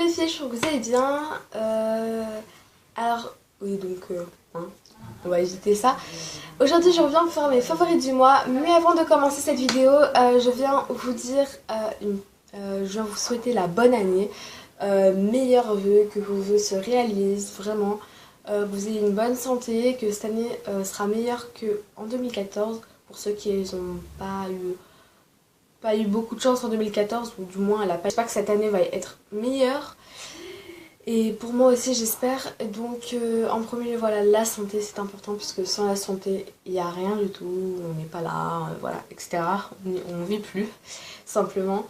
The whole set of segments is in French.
les filles, je trouve que vous allez bien. Alors, oui, donc, on va éviter ça. Aujourd'hui, je reviens pour faire mes favoris du mois. Mais avant de commencer cette vidéo, je viens vous dire, je viens vous souhaiter la bonne année. Meilleurs vœux, que vos vœux se réalisent vraiment. Vous ayez une bonne santé, que cette année sera meilleure qu'en 2014. Pour ceux qui n'ont pas eu beaucoup de chance en 2014, ou du moins j'espère que cette année va être meilleure. Et pour moi aussi j'espère. Donc en premier lieu, voilà, la santé c'est important, puisque sans la santé il n'y a rien du tout, on n'est pas là, voilà, etc. On ne vit plus, simplement.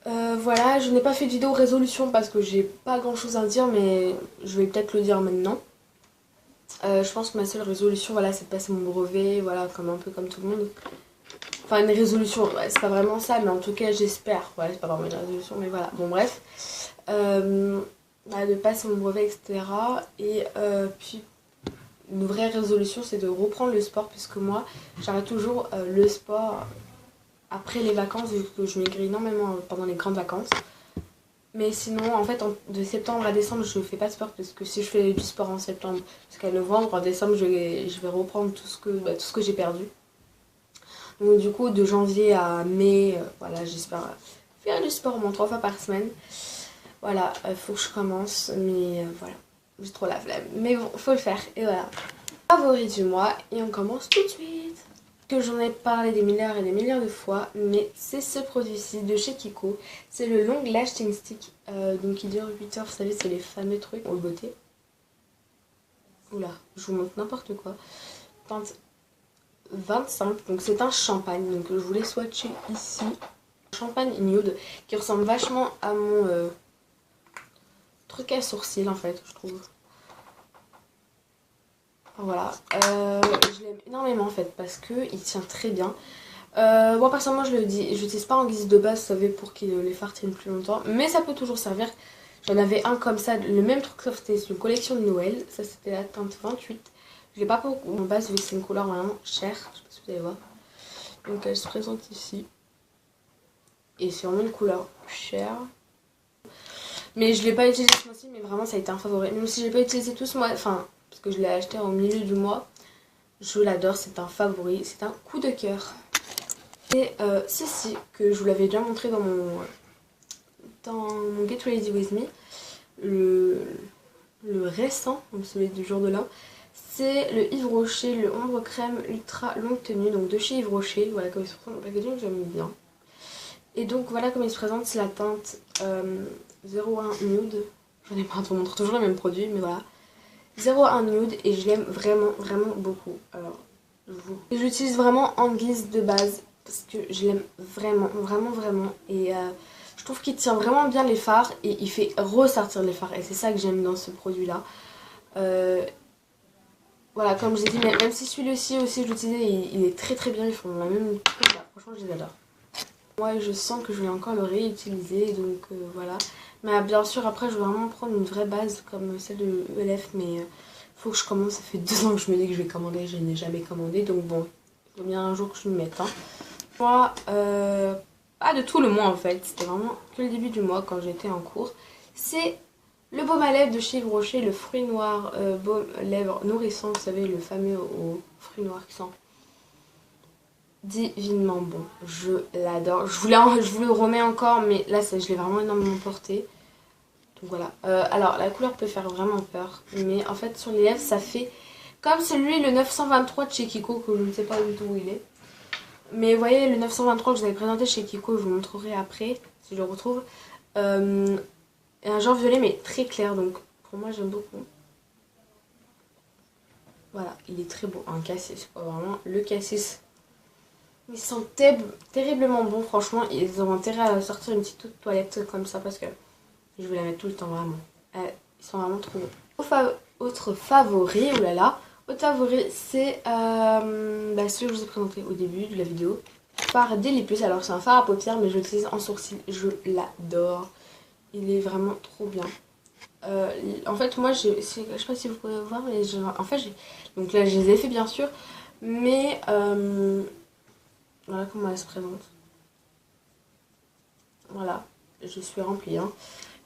Voilà, je n'ai pas fait de vidéo résolution parce que j'ai pas grand chose à dire, mais je vais peut-être le dire maintenant. Je pense que ma seule résolution, voilà, c'est de passer mon brevet, voilà, un peu comme tout le monde. Enfin, une résolution, ouais, c'est pas vraiment ça, mais en tout cas, j'espère. Ouais, c'est pas vraiment une résolution, mais voilà. Bon, bref. Voilà, de passer mon brevet, etc. Et puis, une vraie résolution, c'est de reprendre le sport, puisque moi, j'arrête toujours le sport après les vacances, vu que je maigris énormément pendant les grandes vacances. Mais sinon, en fait, de septembre à décembre, je fais pas de sport, parce que si je fais du sport en septembre jusqu'à novembre, en décembre, je vais reprendre tout ce que j'ai perdu. Donc du coup, de janvier à mai, voilà, j'espère faire du sport au moins 3 fois par semaine. Voilà, faut que je commence, mais voilà, j'ai trop la flemme. Mais bon, faut le faire, et voilà. Favori du mois, et on commence tout de suite. Que j'en ai parlé des milliards et des milliards de fois, mais c'est ce produit-ci de chez Kiko. C'est le Long Lasting Stick, donc il dure 8 heures, vous savez, c'est les fameux trucs pour le beauté. Oula, je vous montre n'importe quoi. Teinte 25, donc c'est un champagne, donc je voulais swatcher ici. Champagne nude, qui ressemble vachement à mon truc à sourcils en fait, je trouve. Voilà, je l'aime énormément en fait, parce qu'il tient très bien. Moi personnellement je le dis, je l'utilise pas en guise de base, vous savez, pour que les fards tiennent plus longtemps, mais ça peut toujours servir. J'en avais un comme ça, le même truc, sauf c'était une collection de Noël, ça c'était la teinte 28. Je l'ai pas pour en base, vu que c'est une couleur vraiment chère, je sais pas si vous allez voir. Donc elle se présente ici. Et c'est vraiment une couleur chère. Mais je l'ai pas utilisé ce mois-ci, mais vraiment ça a été un favori. Même si je l'ai pas utilisé tout ce mois, enfin, parce que je l'ai acheté au milieu du mois, je l'adore, c'est un favori, c'est un coup de cœur. Et ceci, que je vous l'avais déjà montré dans mon Get Ready With Me, le récent, donc celui du jour de l'an, c'est le Yves Rocher, le ombre crème ultra longue tenue, donc de chez Yves Rocher. Voilà, comme il se présente dans le packaging, j'aime bien. Et donc voilà comment il se présente, c'est la teinte 01 Nude. J'en ai marre de vous montrer toujours les mêmes produits, mais voilà. 01 Nude, et je l'aime vraiment, vraiment beaucoup. Alors, je l'utilise vraiment en guise de base, parce que je l'aime vraiment, vraiment, vraiment. Et je trouve qu'il tient vraiment bien les fards, et il fait ressortir les fards. Et c'est ça que j'aime dans ce produit-là. Voilà, comme je l'ai dit, même si celui-ci aussi je l'utilisais, il est très très bien, ils font la même chose là. Franchement, je les adore. Moi, je sens que je vais encore le réutiliser, donc voilà. Mais bien sûr, après, je vais vraiment prendre une vraie base comme celle de ELF, mais faut que je commence. Ça fait 2 ans que je me dis que je vais commander, je n'ai jamais commandé, donc bon, il faut bien un jour que je m'y mette. Hein. Moi, pas de tout le mois en fait, c'était vraiment que le début du mois quand j'étais en cours. C'est le baume à lèvres de chez Yves Rocher, le fruit noir baume lèvres nourrissant, vous savez, le fameux au fruit noir qui sent divinement bon. Je l'adore. Je vous le remets encore, mais là, je l'ai vraiment énormément porté. Donc voilà. Alors, la couleur peut faire vraiment peur, mais en fait, sur les lèvres, ça fait comme celui, le 923 de chez Kiko, que je ne sais pas du tout où il est. Mais vous voyez, le 923 que je vous avais présenté chez Kiko, je vous montrerai après, si je le retrouve. Un genre violet, mais très clair, donc pour moi, j'aime beaucoup. Voilà, il est très beau. Un cassis, pas vraiment le cassis. Ils sont terriblement bons, franchement. Ils ont intérêt à sortir une petite toilette comme ça, parce que je vais la mettre tout le temps, vraiment. Ils sont vraiment trop bons. Autre favori, oulala. Autre favori, c'est celui que je vous ai présenté au début de la vidéo. Fard Daily Plus. Alors, c'est un fard à paupières, mais je l'utilise en sourcil. Je l'adore. Il est vraiment trop bien. En fait, moi, je sais pas si vous pouvez voir, mais en fait, donc là, je les ai fait, bien sûr. Mais voilà comment elle se présente. Voilà, je suis remplie. Hein.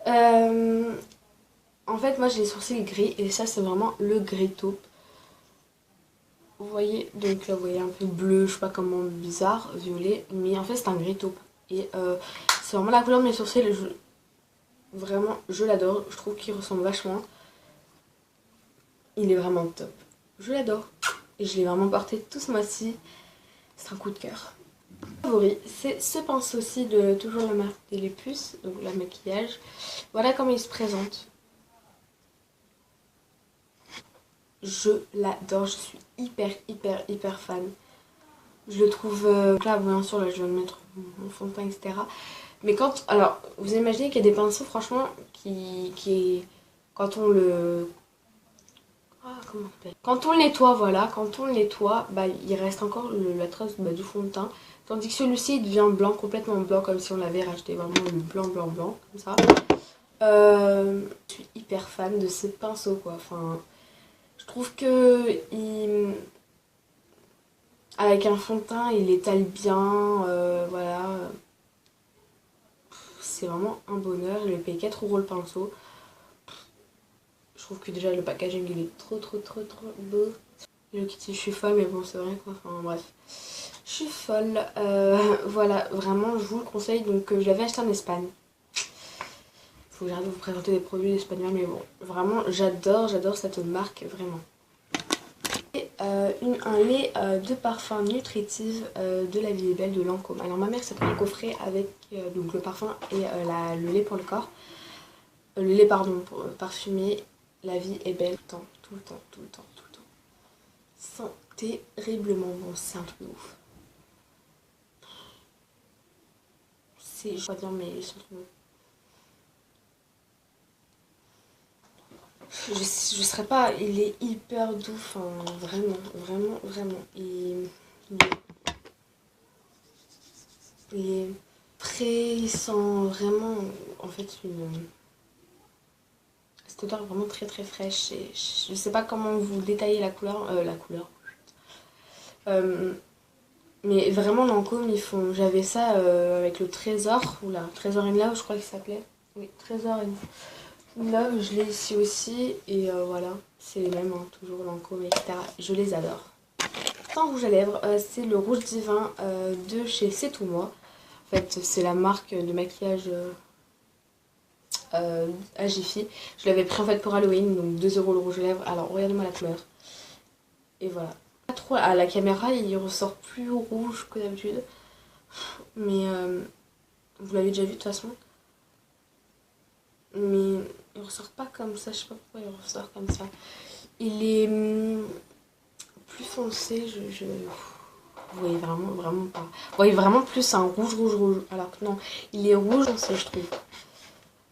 En fait, moi j'ai les sourcils gris et ça c'est vraiment le gris taupe. Vous voyez, donc là vous voyez un peu bleu, je sais pas comment, bizarre, violet, mais en fait c'est un gris taupe. Et c'est vraiment la couleur de mes sourcils, vraiment je l'adore, je trouve qu'il ressemble vachement. Il est vraiment top, je l'adore. Et je l'ai vraiment porté tout ce mois-ci, c'est un coup de cœur. Favori, c'est ce pinceau-ci de toujours la marque des Puces, donc la maquillage. Voilà comment il se présente. Je l'adore, je suis hyper fan. Je le trouve... là, bien sûr, là, je viens de mettre mon fond de teint, etc. Mais quand... Alors, vous imaginez qu'il y a des pinceaux, franchement, qui quand on le... Ah, comment on appelle, quand on le nettoie, voilà, quand on le nettoie, bah, il reste encore la trace du fond de teint. Tandis que celui-ci, il devient blanc, complètement blanc, comme si on l'avait racheté, vraiment le blanc, comme ça. Je suis hyper fan de ces pinceaux, quoi. Enfin, je trouve que avec un fond de teint, il étale bien, voilà. C'est vraiment un bonheur. Je lui ai payé 4 € le pinceau. Je trouve que déjà le packaging il est trop beau. Le Kitty, je suis folle, mais bon, c'est vrai quoi. Enfin bref, je suis folle. Voilà, vraiment, je vous le conseille. Donc, je l'avais acheté en Espagne. Faut que j'arrête de vous présenter des produits espagnols, mais bon, vraiment, j'adore cette marque, vraiment. Et un lait de parfum nutritif de La Vie est Belle de Lancôme. Alors, ma mère s'est pris le coffret avec donc le parfum et le lait pour le corps. Le lait, pardon, parfumé. La Vie est Belle tout le temps. Sent terriblement bon, c'est un truc de ouf. C'est, je crois dire, mais ils sont trop bons. Je serais pas, il est hyper doux, enfin vraiment. Il est frais, il sent vraiment, en fait, cette odeur vraiment très fraîche. Et je sais pas comment vous détailler la couleur, mais vraiment Lancôme, ils font, j'avais ça avec le Trésor, oula, Trésor in Love, je crois qu'il s'appelait. Oui, Trésor in Love, je l'ai ici aussi, et voilà, c'est les mêmes, hein, toujours Lancôme, etc. Je les adore. En rouge à lèvres, c'est le rouge divin de chez C'est Tout Moi. En fait, c'est la marque de maquillage à Jiffy. Je l'avais pris en fait pour Halloween, donc 2 € le rouge à lèvres. Alors, regardez-moi la couleur. Et voilà. Pas trop, à la caméra, il ressort plus rouge que d'habitude. Mais vous l'avez déjà vu de toute façon. Mais il ressort pas comme ça, je sais pas pourquoi il ressort comme ça. Il est plus foncé, vous voyez vraiment pas. Vous voyez vraiment plus un rouge. Alors que non, il est rouge foncé, je trouve.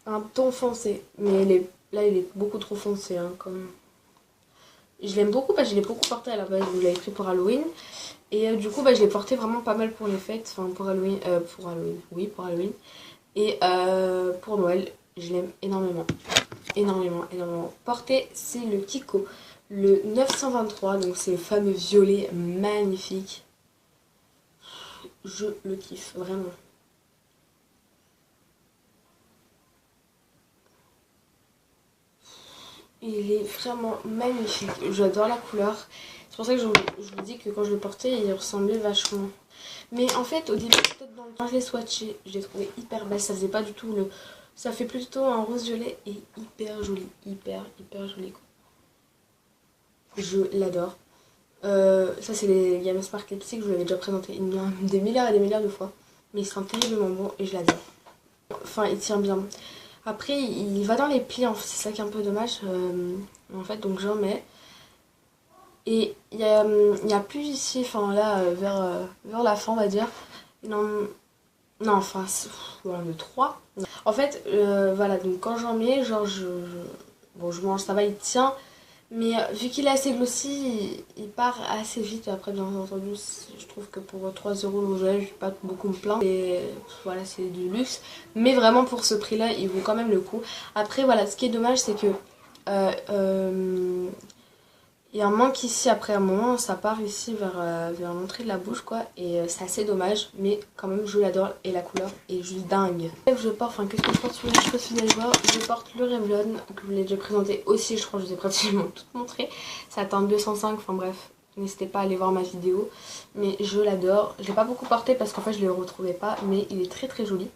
Un ton foncé. Mais là, il est beaucoup trop foncé. Hein, comme... Je l'aime beaucoup parce que je l'ai beaucoup porté à la base. Je l'avais pris pour Halloween. Et du coup, je l'ai porté vraiment pas mal pour les fêtes. Enfin, pour Halloween. Oui, pour Halloween. Et pour Noël, je l'aime énormément. Énormément. Porté, c'est le Kiko. Le 923. Donc, c'est le fameux violet magnifique. Je le kiffe, vraiment. Il est vraiment magnifique. J'adore la couleur. C'est pour ça que je vous dis que quand je le portais, il ressemblait vachement. Mais en fait, au début, peut-être dans le temps, je l'ai swatché. Je l'ai trouvé hyper belle. Ça faisait pas du tout le... Ça fait plutôt un rose violet et hyper joli. Hyper joli. Quoi. Je l'adore. Ça, c'est les Gamma Spark Lipstick. Je vous l'avais déjà présenté des milliards et des milliards de fois. Mais il sent terriblement bon et je l'adore. Enfin, il tient bien. Après, il va dans les plis, hein. C'est ça qui est un peu dommage. En fait, donc j'en mets. Et il y a plus ici, enfin là, vers la fin, on va dire. Non, enfin, voilà, de 3. En fait, voilà, donc quand j'en mets, genre, bon, je mange, ça va, il tient. Mais vu qu'il est assez glossy, il part assez vite. Après, bien entendu, je trouve que pour 3 € le rouge à lèvres, je vais pas beaucoup me plaindre. Et voilà, c'est du luxe. Mais vraiment, pour ce prix-là, il vaut quand même le coup. Après, voilà, ce qui est dommage, c'est que Il y a un manque ici après un moment, ça part ici vers l'entrée de la bouche quoi. Et c'est assez dommage, mais quand même je l'adore et la couleur est juste dingue. Je porte, enfin qu'est-ce que je porte sur les cheveux si vous allez voir, je porte le Revlon que je vous l'ai déjà présenté aussi, je crois que je vous ai pratiquement tout montré. Ça atteint 205, enfin bref, n'hésitez pas à aller voir ma vidéo. Mais je l'adore, je l'ai pas beaucoup porté parce qu'en fait je ne le retrouvais pas, mais il est très très joli.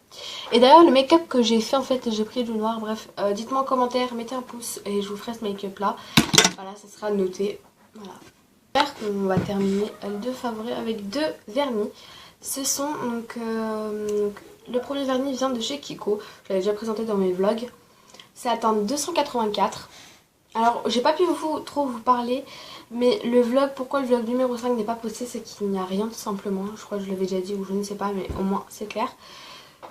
Et d'ailleurs le make-up que j'ai fait en fait, j'ai pris du noir, bref, dites-moi en commentaire, mettez un pouce et je vous ferai ce make-up là. Voilà, ça sera noté. Voilà. J'espère qu'on va terminer les deux favoris avec deux vernis. Ce sont donc le premier vernis vient de chez Kiko. Je l'avais déjà présenté dans mes vlogs. Ça atteint 284. Alors, j'ai pas pu trop vous parler, mais le vlog, pourquoi le vlog numéro 5 n'est pas posté, c'est qu'il n'y a rien tout simplement. Je crois que je l'avais déjà dit ou je ne sais pas, mais au moins c'est clair.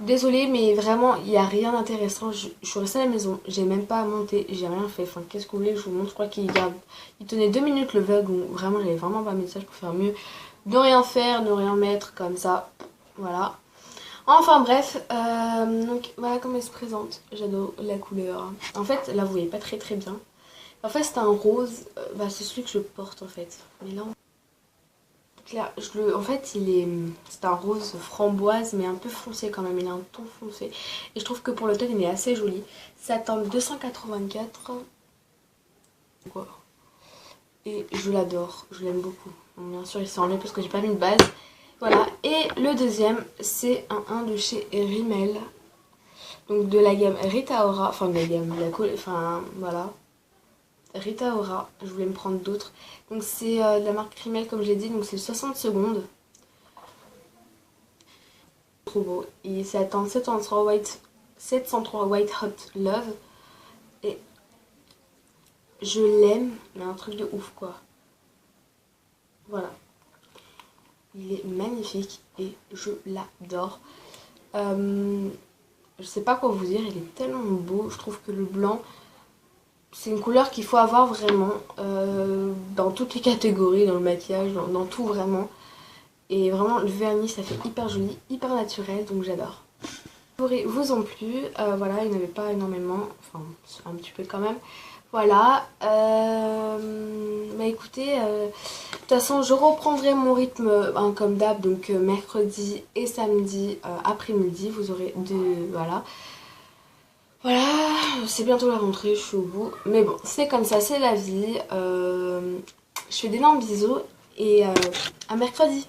Désolée, mais vraiment, il n'y a rien d'intéressant. Je suis restée à la maison, j'ai même pas monté, j'ai rien fait. Enfin, qu'est-ce que vous voulez que je vous montre? Je crois qu'il tenait 2 minutes le vlog, où vraiment, j'avais vraiment pas de message pour faire mieux. Ne rien faire, ne rien mettre, comme ça. Voilà. Enfin bref, donc voilà comment elle se présente. J'adore la couleur. En fait, là, vous voyez pas très très bien. En fait, c'est un rose, c'est celui que je porte en fait. Mais là, clair, en fait, c'est un rose framboise, mais un peu foncé quand même. Il a un ton foncé. Et je trouve que pour l'automne, il est assez joli. Ça atteint 284. Quoi. Et je l'adore, je l'aime beaucoup. Bon, bien sûr, il s'est enlevé parce que j'ai pas mis de base. Voilà. Et le deuxième, c'est un de chez Rimmel. Donc de la gamme Rita Ora. Enfin, de la gamme, enfin, voilà. Rita Ora, je voulais me prendre d'autres. Donc c'est de la marque Rimmel comme je l'ai dit, donc c'est 60 secondes. Trop beau. Et c'est atteint 703 White Hot Love. Et je l'aime, mais un truc de ouf quoi. Voilà. Il est magnifique et je l'adore. Je sais pas quoi vous dire, il est tellement beau. Je trouve que le blanc, c'est une couleur qu'il faut avoir vraiment dans toutes les catégories, dans le maquillage, dans tout vraiment. Et vraiment le vernis ça fait hyper joli, hyper naturel, donc j'adore. Vous ont plu, voilà, il n'y en avait pas énormément, enfin un petit peu quand même. Voilà, écoutez, de toute façon je reprendrai mon rythme comme d'hab, donc mercredi et samedi après-midi, vous aurez voilà. Voilà, c'est bientôt la rentrée, je suis au bout. Mais bon, c'est comme ça, c'est la vie. Je fais d'énormes bisous et à mercredi.